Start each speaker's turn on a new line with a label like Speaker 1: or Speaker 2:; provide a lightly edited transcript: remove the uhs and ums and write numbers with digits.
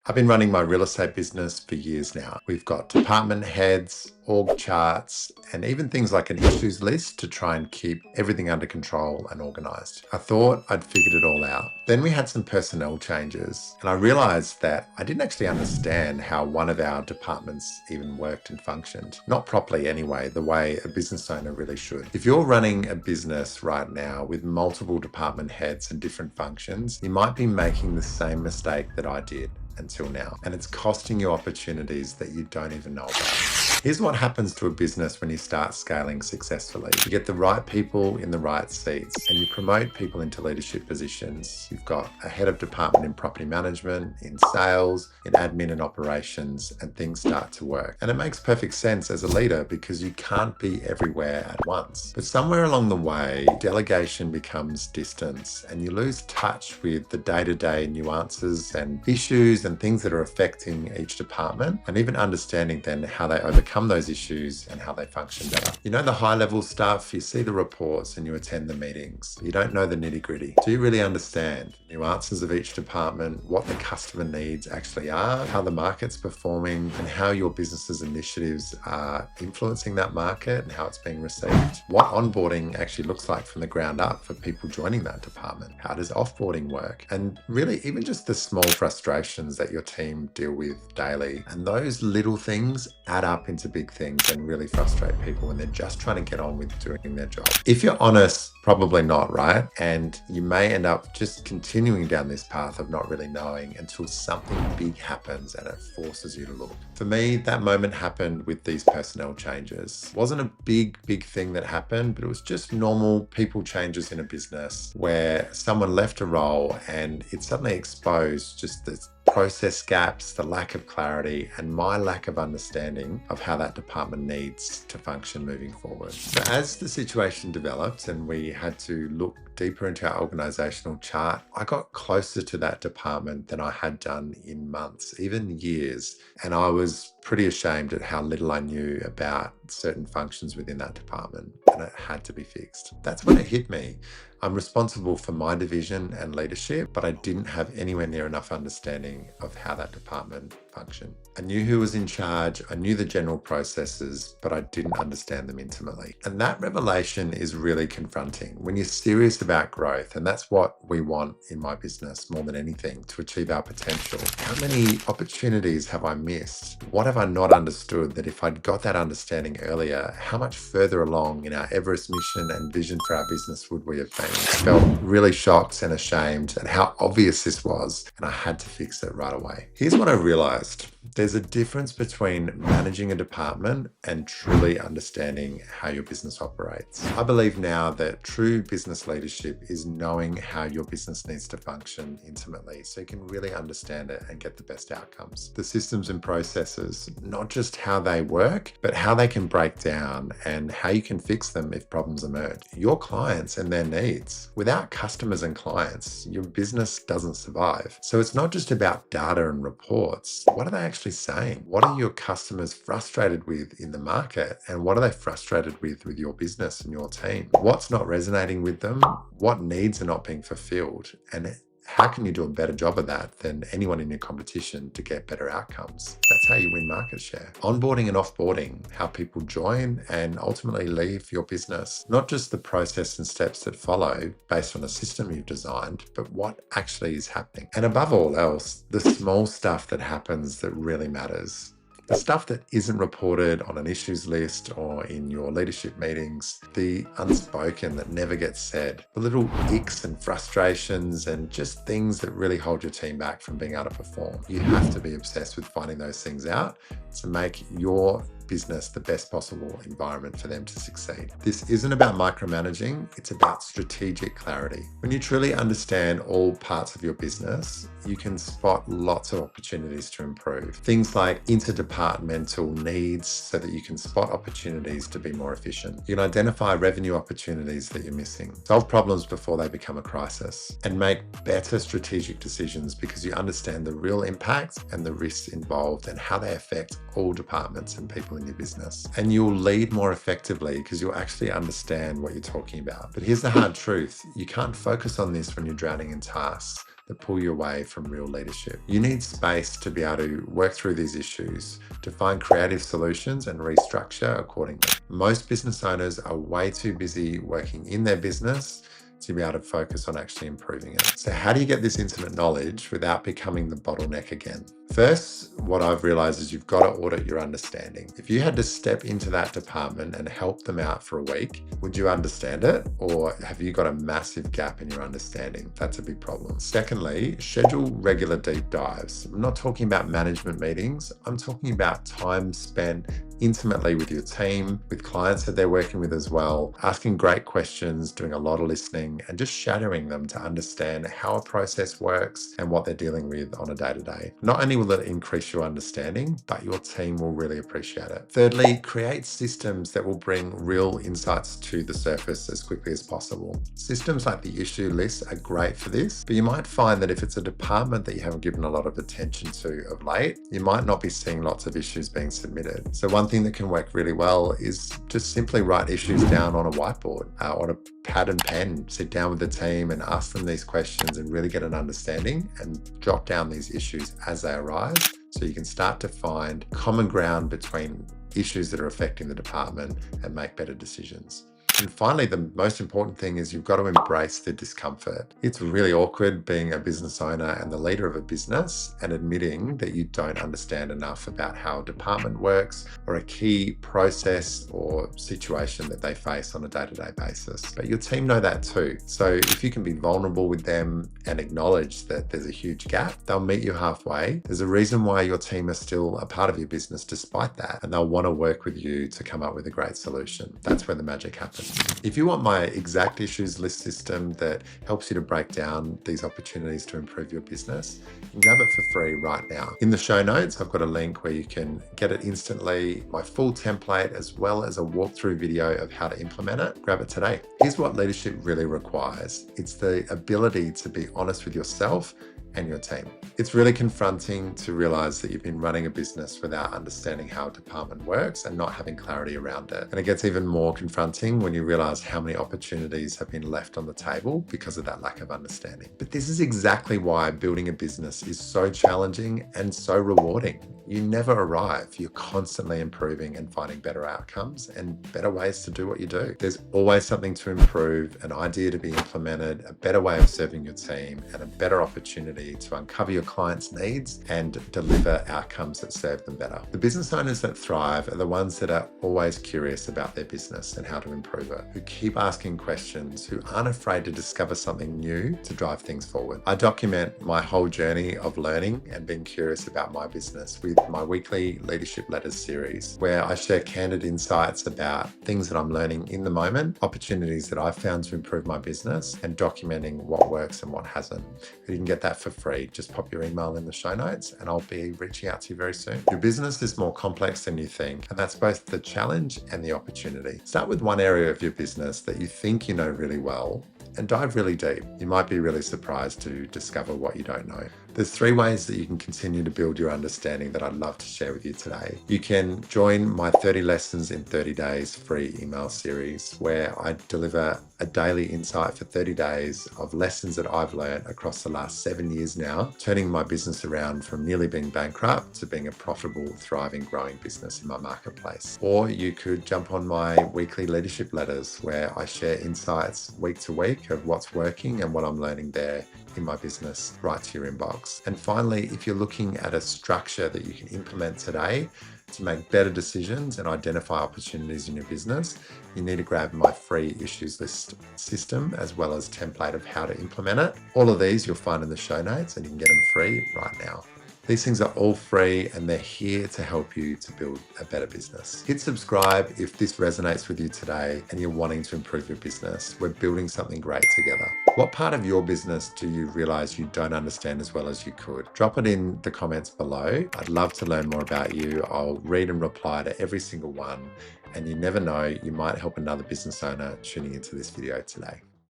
Speaker 1: I've been running my real estate business for years now. We've got department heads, org charts, and even things like an issues list to try and keep everything under control and organized. I thought I'd figured it all out. Then we had some personnel changes, and I realized that I didn't actually understand how one of our departments even worked and functioned. Not properly anyway, the way a business owner really should. If you're running a business right now with multiple department heads and different functions, you might be making the same mistake that I did until now, and it's costing you opportunities that you don't even know about. Here's what happens to a business when you start scaling successfully. You get the right people in the right seats and you promote people into leadership positions. You've got a head of department in property management, in sales, in admin and operations, and things start to work. And it makes perfect sense as a leader because you can't be everywhere at once. But somewhere along the way, delegation becomes distance and you lose touch with the day-to-day nuances and issues and things that are affecting each department, and even understanding then how they overcome those issues and how they function better. You know the high level stuff, you see the reports and you attend the meetings. You don't know the nitty gritty. Do you really understand the nuances of each department, what the customer needs actually are, how the market's performing, and how your business's initiatives are influencing that market and how it's being received? What onboarding actually looks like from the ground up for people joining that department? How does offboarding work? And really even just the small frustrations that your team deal with daily. And those little things add up into big things and really frustrate people when they're just trying to get on with doing their job. If you're honest, probably not, right? And you may end up just continuing down this path of not really knowing until something big happens and it forces you to look. For me, that moment happened with these personnel changes. It wasn't a big thing that happened, but it was just normal people changes in a business where someone left a role and it suddenly exposed just this process gaps, the lack of clarity, and my lack of understanding of how that department needs to function moving forward. So as the situation developed and we had to look deeper into our organizational chart, I got closer to that department than I had done in months, even years. And I was pretty ashamed at how little I knew about certain functions within that department, and it had to be fixed. That's when it hit me. I'm responsible for my division and leadership, but I didn't have anywhere near enough understanding of how that department functioned. I knew who was in charge, I knew the general processes, but I didn't understand them intimately. And that revelation is really confronting when you're serious about growth, and that's what we want in my business more than anything, to achieve our potential. How many opportunities have I missed? What have I not understood that if I'd got that understanding earlier, how much further along in our Everest mission and vision for our business would we have been? I felt really shocked and ashamed at how obvious this was, and I had to fix it right away. Here's what I realized. There's a difference between managing a department and truly understanding how your business operates. I believe now that true business leadership is knowing how your business needs to function intimately so you can really understand it and get the best outcomes. The systems and processes, not just how they work, but how they can break down and how you can fix them if problems emerge. Your clients and their needs. Without customers and clients, your business doesn't survive. So it's not just about data and reports. What are they actually saying? What are your customers frustrated with in the market? And what are they frustrated with your business and your team? What's not resonating with them? What needs are not being fulfilled? And how can you do a better job of that than anyone in your competition to get better outcomes? That's how you win market share. Onboarding and offboarding, how people join and ultimately leave your business. Not just the process and steps that follow based on a system you've designed, but what actually is happening. And above all else, the small stuff that happens that really matters. The stuff that isn't reported on an issues list or in your leadership meetings, the unspoken that never gets said, the little icks and frustrations and just things that really hold your team back from being able to perform. You have to be obsessed with finding those things out to make your business the best possible environment for them to succeed. This isn't about micromanaging, it's about strategic clarity. When you truly understand all parts of your business, you can spot lots of opportunities to improve. Things like interdepartmental needs so that you can spot opportunities to be more efficient. You can identify revenue opportunities that you're missing, solve problems before they become a crisis, and make better strategic decisions because you understand the real impacts and the risks involved and how they affect all departments and people in your business. And you'll lead more effectively because you'll actually understand what you're talking about. But here's the hard truth. You can't focus on this when you're drowning in tasks. that pull you away from real leadership. You need space to be able to work through these issues, to find creative solutions and restructure accordingly. Most business owners are way too busy working in their business to be able to focus on actually improving it. So how do you get this intimate knowledge without becoming the bottleneck again? First, what I've realized is you've got to audit your understanding. If you had to step into that department and help them out for a week, would you understand it? Or have you got a massive gap in your understanding? That's a big problem. Secondly, schedule regular deep dives. I'm not talking about management meetings. I'm talking about time spent intimately with your team, with clients that they're working with as well, asking great questions, doing a lot of listening, and just shadowing them to understand how a process works and what they're dealing with on a day-to-day. Not only will it increase your understanding, but your team will really appreciate it. Thirdly, create systems that will bring real insights to the surface as quickly as possible. Systems like the issue list are great for this, but you might find that if it's a department that you haven't given a lot of attention to of late, you might not be seeing lots of issues being submitted. So one thing that can work really well is just simply write issues down on a whiteboard, on a pad and pen. Sit down with the team and ask them these questions and really get an understanding and jot down these issues as they arise, so you can start to find common ground between issues that are affecting the department and make better decisions. And finally, the most important thing is you've got to embrace the discomfort. It's really awkward being a business owner and the leader of a business and admitting that you don't understand enough about how a department works or a key process or situation that they face on a day-to-day basis. But your team know that too. So if you can be vulnerable with them and acknowledge that there's a huge gap, they'll meet you halfway. There's a reason why your team are still a part of your business despite that, and they'll want to work with you to come up with a great solution. That's where the magic happens. If you want my exact issues list system that helps you to break down these opportunities to improve your business, you can grab it for free right now. In the show notes, I've got a link where you can get it instantly, my full template, as well as a walkthrough video of how to implement it. Grab it today. Here's what leadership really requires. It's the ability to be honest with yourself and your team. It's really confronting to realize that you've been running a business without understanding how a department works and not having clarity around it. And it gets even more confronting when you realize how many opportunities have been left on the table because of that lack of understanding. But this is exactly why building a business is so challenging and so rewarding. You never arrive. You're constantly improving and finding better outcomes and better ways to do what you do. There's always something to improve, an idea to be implemented, a better way of serving your team, and a better opportunity to uncover your clients' needs and deliver outcomes that serve them better. The business owners that thrive are the ones that are always curious about their business and how to improve it, who keep asking questions, who aren't afraid to discover something new to drive things forward. I document my whole journey of learning and being curious about my business with my weekly Leadership Letters series, where I share candid insights about things that I'm learning in the moment, opportunities that I've found to improve my business, and documenting what works and what hasn't. You can get that for free. Just pop your email in the show notes and I'll be reaching out to you very soon. Your business is more complex than you think, and that's both the challenge and the opportunity. Start with one area of your business that you think you know really well and dive really deep. You might be really surprised to discover what you don't know. There's 3 ways that you can continue to build your understanding that I'd love to share with you today. You can join my 30 Lessons in 30 Days free email series, where I deliver a daily insight for 30 days of lessons that I've learned across the last 7 years now, turning my business around from nearly being bankrupt to being a profitable, thriving, growing business in my marketplace. Or you could jump on my weekly Leadership Letters, where I share insights week to week of what's working and what I'm learning there in my business right to your inbox. And finally, if you're looking at a structure that you can implement today to make better decisions and identify opportunities in your business, you need to grab my free issues list system as well as template of how to implement it. All of these you'll find in the show notes and you can get them free right now. These things are all free and they're here to help you to build a better business. Hit subscribe if this resonates with you today and you're wanting to improve your business. We're building something great together. What part of your business do you realize you don't understand as well as you could? Drop it in the comments below. I'd love to learn more about you. I'll read and reply to every single one. And you never know, you might help another business owner tuning into this video today.